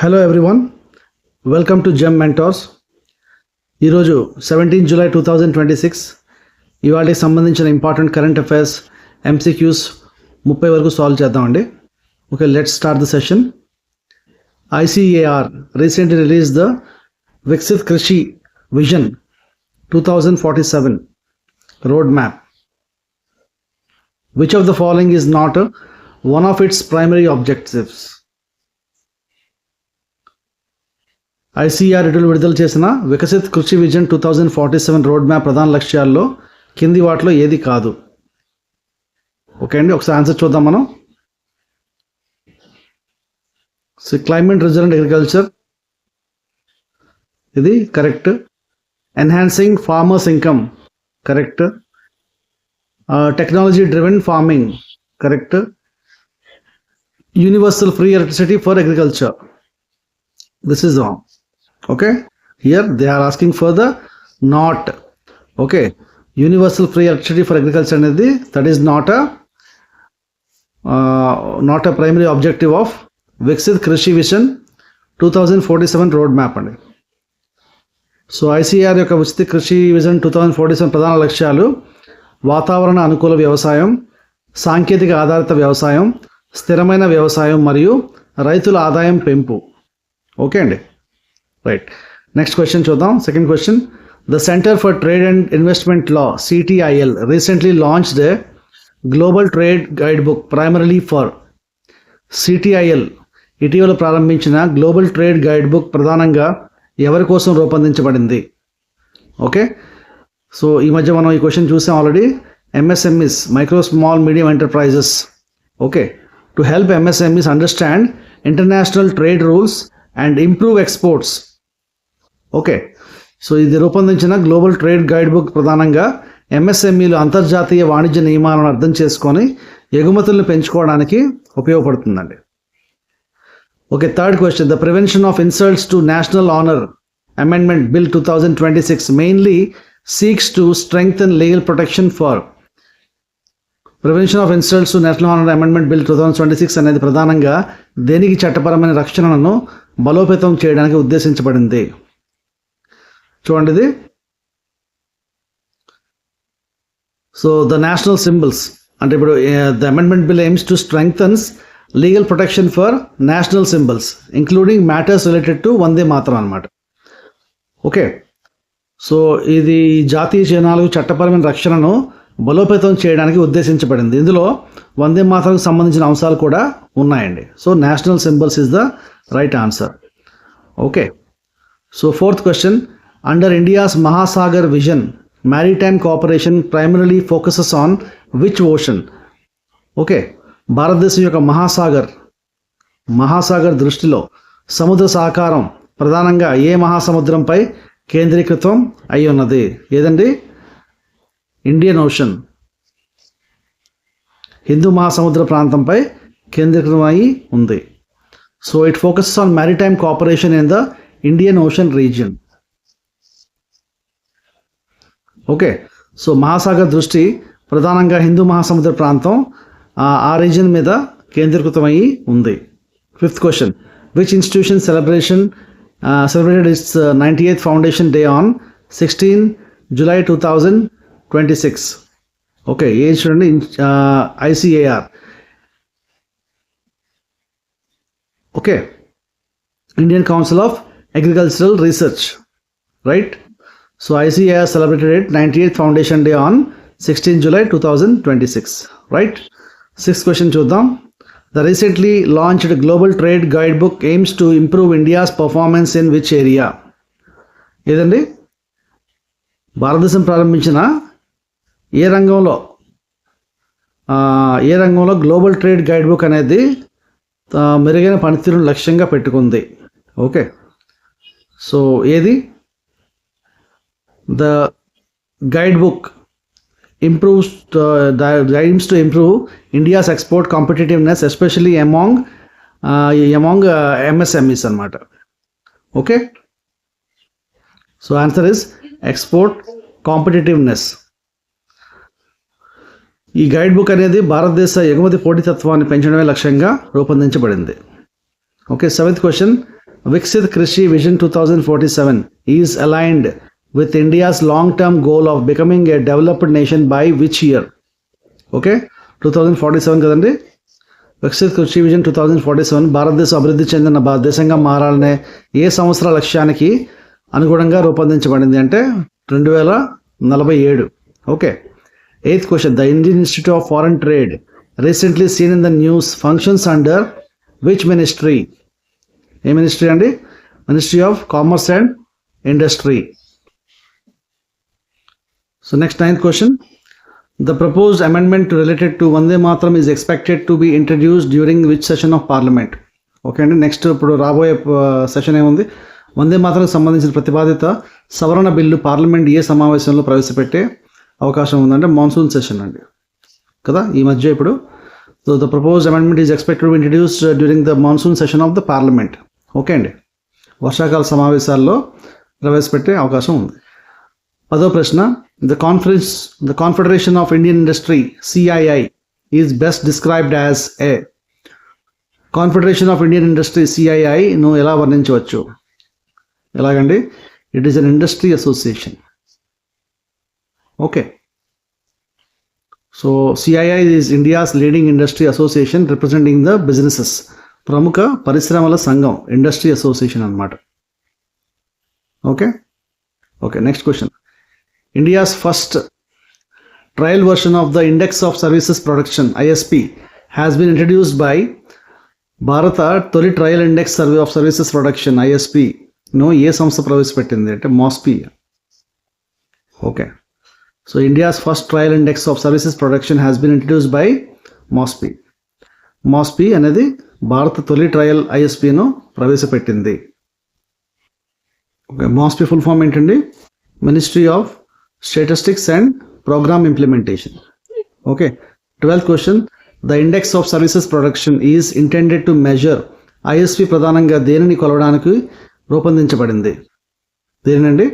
Hello everyone, welcome to gem mentors. ఈరోజు 17 July 2026 ఇవాళకి సంబంధించిన ఇంపార్టెంట్ కరెంట్ అఫైర్స్ ఎంసీక్యూస్ 30 వరకు సాల్వ్ చేద్దామండి. Okay, let's start the session. ICAR recently released the Viksit Krishi Vision 2047 roadmap. Which of the following is not one of its primary objectives? ICAR ఇటీవల విడుదల చేసిన వికసిత్ కృషి vision 2047 road map ప్రధాన లక్ష్యాల్లో కింది వాటిలో ఏది కాదు? ఓకే అండి, ఒకసారి ఆన్సర్ చూద్దాం మనం. క్లైమేట్ రెసిలెంట్ అగ్రికల్చర్, ఇది correct. Enhancing farmers income, correct. Technology driven farming, correct. Universal free electricity for agriculture, this is wrong. Okay, here they are asking for the not. Okay, universal free electricity for agriculture అనేది that is not a primary objective of Viksit Krishi Vision 2047 road map అండి. So ICAR యొక్క వికసిత్ కృషి vision 2047 ప్రధాన లక్ష్యాలు వాతావరణ అనుకూల వ్యవసాయం, సాంకేతిక ఆధారిత వ్యవసాయం, స్థిరమైన వ్యవసాయం మరియు రైతుల ఆదాయం పెంపు. ఓకే అండి, రైట్. నెక్స్ట్ క్వశ్చన్ చూద్దాం. Second question, the centre for trade and investment law CTIL recently launched a global trade guide book primarily for. CTIL ఇటీవల ప్రారంభించిన గ్లోబల్ ట్రేడ్ గైడ్ బుక్ ప్రధానంగా ఎవరి కోసం రూపొందించబడింది? ఓకే, సో ఈ మధ్య మనం ఈ క్వశ్చన్ చూసాం already. MSMEs, micro small medium enterprises. Okay, to help MSMEs understand international trade rules and improve exports. Okay, so ఇది రూపొందించిన గ్లోబల్ ట్రేడ్ గైడ్ బుక్ ప్రధానంగా MSMEలు అంతర్జాతీయ వాణిజ్య నియమాలను అర్థం చేసుకొని ఎగుమతులను పెంచుకోవడానికి ఉపయోగపడుతుందండి. Okay, third question, the prevention of insults to national honour amendment bill 2026 mainly seeks to strengthen legal protection for. Prevention of insults to national honour amendment bill 2026 అనేది ప్రధానంగా దేనికి చట్టపరమైన రక్షణను బలోపేతం చేయడానికి ఉద్దేశించబడింది? చూడండి ఇది. సో ద నేషనల్ సింబల్స్ అంటే ఇప్పుడు the amendment bill aims to strengthens legal protection for national symbols including matters related to Vande Mataram అన్నమాట. ఓకే, సో ఇది జాతీయ చిహ్నాలకు చట్టపరమైన రక్షణను బలోపేతం చేయడానికి ఉద్దేశించబడింది. ఇందులో వందే మాతరంకు సంబంధించిన అంశాలు కూడా ఉన్నాయండి. So national symbols is the right answer. Okay, so fourth question, under India's Mahasagar vision maritime cooperation primarily focuses on which ocean? Okay, భారతదేశం యొక్క మహాసాగర్ దృష్టిలో సముద్ర సహకారం ప్రధానంగా ఏ మహాసముద్రంపై కేంద్రీకృతం అయి ఉన్నది? ఏదండి? ఇండియన్ ఓషన్, హిందూ మహాసముద్ర ప్రాంతంపై కేంద్రీకృతమై ఉంది. So it focuses on maritime cooperation in the Indian ocean region. Okay, so Mahasagar దృష్టి ప్రధానంగా హిందూ మహాసముద్ర ప్రాంతం ఆ రీజియన్ మీద కేంద్రీకృతమై ఉంది. Fifth question, which institution celebrated its 98th Foundation Day on 16 July 2026? Okay, ఏది చూడండి, ICAR. Okay, Indian council of agricultural research, right. So ICAR celebrated its 98th Foundation Day on 16 July 2026, right. Sixth question చూద్దాం. The recently launched Global Trade Guidebook aims to improve India's performance in which area? ఏదండి? భారతదేశం ప్రారంభించిన ఏ రంగంలో global trade guide book అనేది మెరుగైన పనితీరును లక్ష్యంగా పెట్టుకుంది? ఓకే, సో ఏది? The guide book aims to improve India's export competitiveness, especially among MSMEs అన్నమాట. Okay, so answer is export competitiveness. ఈ గైడ్ బుక్ అనేది భారతదేశ ఎగుమతి పోటీతత్వాన్ని పెంచడమే లక్ష్యంగా రూపొందించబడింది. Okay, seventh question, Viksit Krishi Vision 2047 is aligned with India's long-term goal of becoming a developed nation by which year? Okay, 2047 కదండి. వికసిత్ కృషి విజన్ 2047 భారతదేశం అభివృద్ధి చెందిన దేశంగా మారాలనే ఏ సంవత్సర లక్ష్యానికి అనుగుణంగా రూపొందించబడింది అంటే 2047. Okay. 8th question, the Indian institute of foreign trade recently seen in the news functions under which ministry? ఏ మినిస్ట్రీ అండి? Ministry of commerce and industry. So next 9th question, the proposed amendment related to Vande Mataram is expected to be introduced during which session of parliament? Okay అండి. Next ఇప్పుడు రాబోయే session ఏముంది? వందే మాతరం సంబంధించిన ప్రతిపాదిత సవరణ bill parliament ఏ సమావేశంలో ప్రవేశపెట్టే అవకాశం ఉందంటే మాన్సూన్ సెషన్ అండి కదా ఈ మధ్య ఇప్పుడు. So the proposed amendment is expected to be introduced during the monsoon session of the parliament. Okay అండి, వర్షాకాల సమావేశాల్లో ప్రవేశపెట్టే అవకాశం ఉంది. 10వ ప్రశ్న, the Confederation of Indian Industry CII is best described as a. Confederation of Indian Industry CII ను ఎలా వర్ణించవచ్చు? ఎలాగండి? It is an industry association. Okay. So CII is India's leading industry association representing the businesses. ప్రముఖ పరిశ్రమల సంఘం, industry association అన్నమాట. Okay. Okay, next question, India's first trial version of the Index of Services Production ISP has been introduced by భారత తొలి trial index of services production ISP ను ఏ సంస్థ ప్రవేశపెట్టింది అంటే MOSPI. Okay. So India's first trial index of services production has been introduced by MOSPI. MOSPI అనేది భారత తొలి ట్రయల్ ISPను ప్రవేశపెట్టింది. ఓకే. MOSPI ఫుల్ ఫామ్ ఏంటండి? Ministry of statistics and programme implementation. Okay. 12th question, the index of services production is intended to measure. ISP ప్రధానంగా దేనిని కొలవడానికి రూపొందించబడింది? దేనినండి?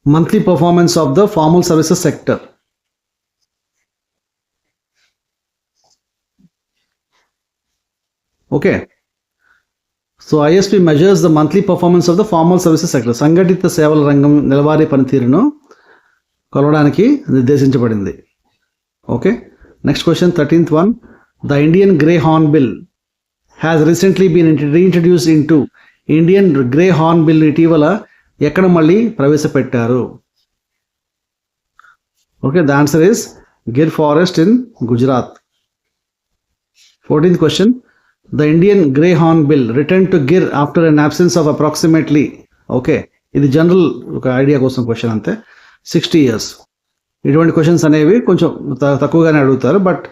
Monthly performance of the formal services sector. Okay. So ISP measures the monthly performance of the formal services sector. సంఘటిత సేవల రంగం నెలవారీ పనితీరును కొలవడానికి నిర్దేశించబడింది. Okay. Next question, 13th one, the Indian Grey Horn Bill has recently been reintroduced into. Indian grey horn bill ఇటీవల ఎక్కడ మళ్ళీ ప్రవేశపెట్టారు? Okay, the answer is Gir forest in Gujarat. 14th question, the Indian Grey Horn Bill returned to Gir after an absence of approximately. Okay, ఇది general ఒక idea కోసం question అంతే. 60 years. ఇటువంటి questions అనేవి కొంచెం తక్కువగానే అడుగుతారు, but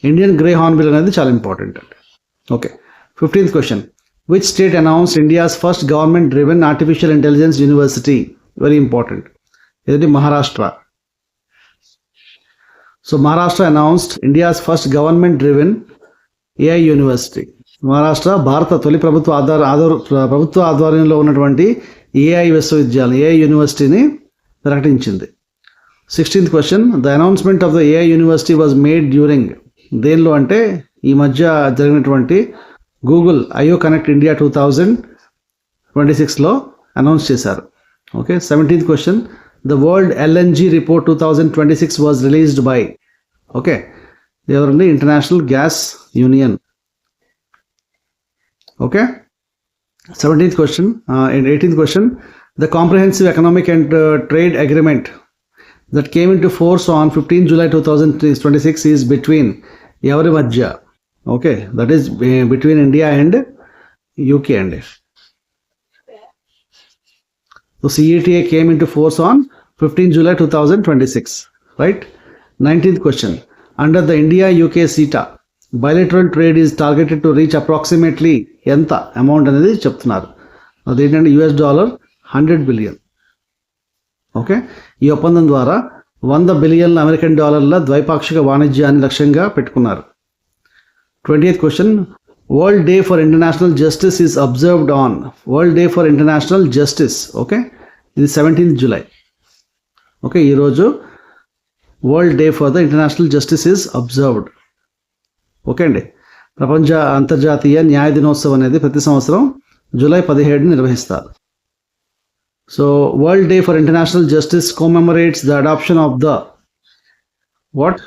Indian grey hornbill అనేది చాలా ఇంపార్టెంట్ అండి. Okay. 15th question, which state announced India's first government driven artificial intelligence university? Very important. ఇది Maharashtra. So Maharashtra announced India's first government driven AI university. Maharashtra భారత తొలి ప్రభుత్వ ఆధ్వర్యంలో ఉన్నటువంటి AI విశ్వవిద్యాలయం, AI యూనివర్సిటీని ప్రకటించింది. 16th question, the announcement of the AI university was made during. దేనిలో అంటే ఈ మధ్య జరిగినటువంటి గూగుల్ IO కనెక్ట్ ఇండియా 2026లో అనౌన్స్ చేశారు. Okay. 17th question, the world LNG report 2026 was released by. Okay, ఎవరండి? International gas union. Okay. 17th question and 18th question, the comprehensive economic and trade agreement that came into force on 15 July 2026 is between. ఎవరి మధ్య? Okay, that is between India and UK అండి. So CETA came into force on 15 July 2026, right? 19th question, under the India UK CETA bilateral trade is targeted to reach approximately ఎంత amount అనేది చెప్తున్నారు. అదేంటంటే $100 billion. Okay, ఈ ఒప్పందం ద్వారా $100 billion American డాలర్ల ద్వైపాక్షిక వాణిజ్యాన్ని లక్ష్యంగా పెట్టుకున్నారు. 20th question, world day for international justice is observed on. World day for international justice, okay, ఇది 17th July. ఓకే, ఈరోజు world day for the international justice is observed. Okay అండి. ప్రపంచ అంతర్జాతీయ న్యాయ దినోత్సవం అనేది ప్రతి సంవత్సరం జూలై 17 నిర్వహిస్తారు. So world day for international justice commemorates the adoption of the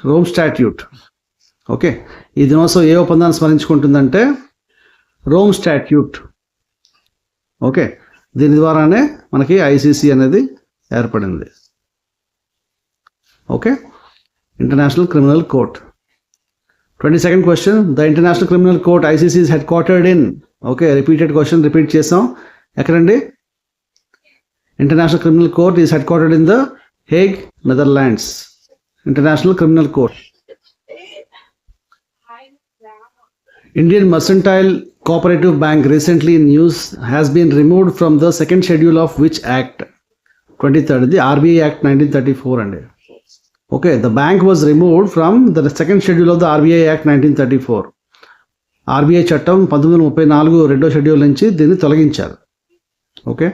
Rome statute. Okay, ఈ దినోత్సవం ఏ ఒప్పందాన్ని స్మరించుకుంటుందంటే రోమ్ స్టాట్యూట్. ఓకే, దీని ద్వారానే మనకి ఐసీసీ అనేది ఏర్పడింది. Okay, international criminal court. 22nd question, the international criminal court ICC is head quartered in. Okay, repeated question, repeat చేసాం. ఎక్కడండి? International criminal court is head quartered in the Hague, Netherlands. International criminal court. Indian Mercantile Cooperative Bank recently in news has been removed from the second schedule of which act? 23rd, the RBI Act 1934 and okay, the bank was removed from the second schedule of the RBI Act 1934. RBI చట్టం 1934 రెండో schedule నుంచి దీన్ని తొలగించారు. Okay,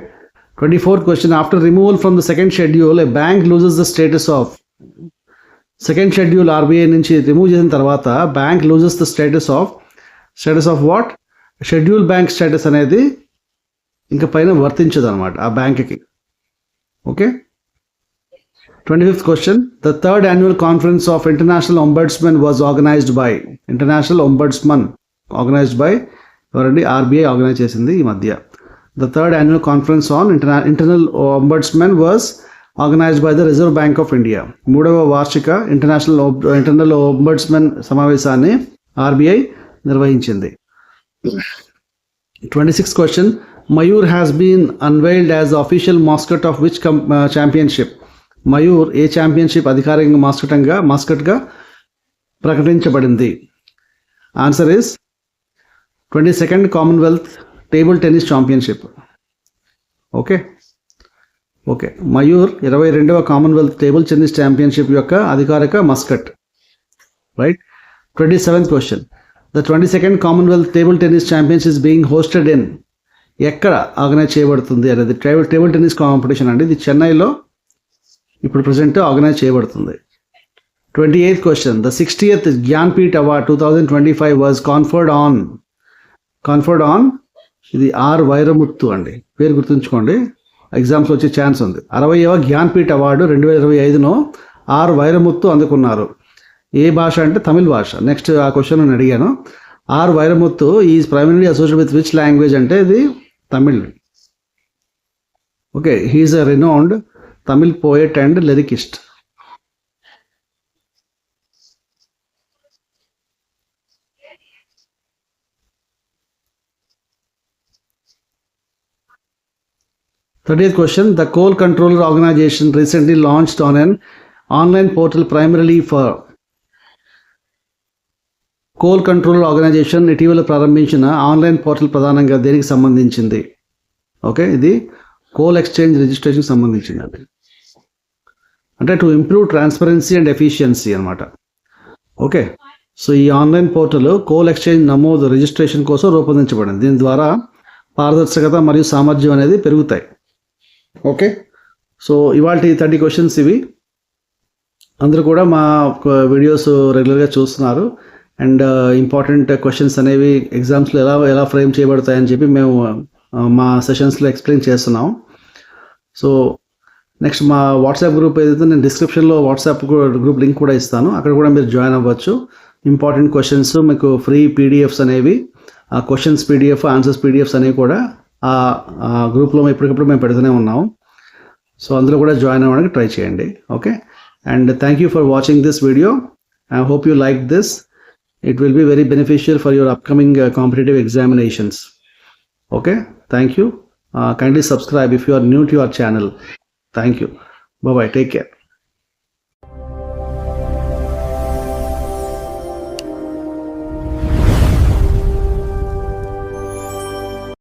24th question, after removal from the second schedule A bank loses the status of. Second schedule RBI నుంచి remove చేసిన తర్వాత bank loses the status of what? Schedule bank status అనేది ఇంకా పైన వర్తించదు అనమాట ఆ బ్యాంక్కి. Okay, 25th question, the third annual conference of international ombudsman was organised by. International ombudsman organised by ఎవరండి? ఆర్బీఐ ఆర్గనైజ్ చేసింది ఈ మధ్య. The third annual conference on internal ombudsman was organised by the Reserve Bank of India. మూడవ వార్షిక internal ombudsman సమావేశాన్ని RBI నిర్వహించింది. 26th question, Mayur has been unveiled as the official mascot of which championship? Mayur ఏ championship అధికారికంగా మాస్కట్గా ప్రకటించబడింది? Answer is 22nd Commonwealth table tennis championship. Okay, Mayur 22వ Commonwealth table tennis championship యొక్క అధికారిక mascot. Right. 27th question, the 22nd Commonwealth table tennis champions is being hosted in. ఎక్కడ organise చేయబడుతుంది అనేది టేబుల్ టెన్నిస్ కాంపిటీషన్ అండి. ఇది చెన్నైలో ఇప్పుడు ప్రజెంట్ ఆర్గనైజ్ చేయబడుతుంది. 28th question, the 60th Jnanpith award 2025 was conferred on. ఇది ఆర్ వైరముత్తు అండి, పేరు గుర్తుంచుకోండి, ఎగ్జామ్స్ వచ్చే ఛాన్స్ ఉంది. 60వ జ్ఞాన్పీఠ్ అవార్డు 2025 ఆర్ వైరముత్తు అందుకున్నారు. ఏ భాష అంటే తమిళ్ భాష. నెక్స్ట్ ఆ క్వశ్చన్ నేను అడిగాను. Are Vairamuthu is primary associated with which language అంటే ఇది Tamil. Okay, he's a renowned Tamil poet and lyricist. Thirtieth question, the Coal Controller Organization recently launched on an online portal primarily for. Coal control organisation ఇటీవల ప్రారంభించిన online portal ప్రధానంగా దేనికి సంబంధించింది? Okay, ఇది coal exchange registration సంబంధించింది. అంటే to improve transparency and efficiency అనమాట. Okay, so ఈ ఆన్లైన్ పోర్టల్ కోల్ ఎక్స్చేంజ్ నమోదు రిజిస్ట్రేషన్ కోసం రూపొందించబడింది. దీని ద్వారా పారదర్శకత మరియు సామర్థ్యం అనేది పెరుగుతాయి. ఓకే, సో ఇవాళ 30 క్వశ్చన్స్ ఇవి. అందరూ కూడా మా వీడియోస్ రెగ్యులర్గా చూస్తున్నారు. అండ్ ఇంపార్టెంట్ క్వశ్చన్స్ అనేవి ఎగ్జామ్స్లో ఎలా ఫ్రేమ్ చేయబడతాయని చెప్పి మేము మా సెషన్స్లో ఎక్స్ప్లెయిన్ చేస్తున్నాం. సో నెక్స్ట్ మా వాట్సాప్ గ్రూప్ ఏదైతే నేను డిస్క్రిప్షన్లో వాట్సాప్ గ్రూప్ లింక్ కూడా ఇస్తాను, అక్కడ కూడా మీరు జాయిన్ అవ్వచ్చు. ఇంపార్టెంట్ క్వశ్చన్స్ మీకు ఫ్రీ పీడిఎఫ్స్ అనేవి, ఆ క్వశ్చన్స్ పీడిఎఫ్, ఆన్సర్స్ పీడిఎఫ్స్ అనేవి కూడా ఆ గ్రూప్లో ఎప్పటికప్పుడు మేము పెడుతూనే ఉన్నాము. సో అందులో కూడా జాయిన్ అవ్వడానికి ట్రై చేయండి. Okay, and thank you for watching this video. I hope you like this. It will be very beneficial for your upcoming competitive examinations. Okay, thank you. Kindly subscribe if you are new to our channel. Thank you. Bye bye. Take care.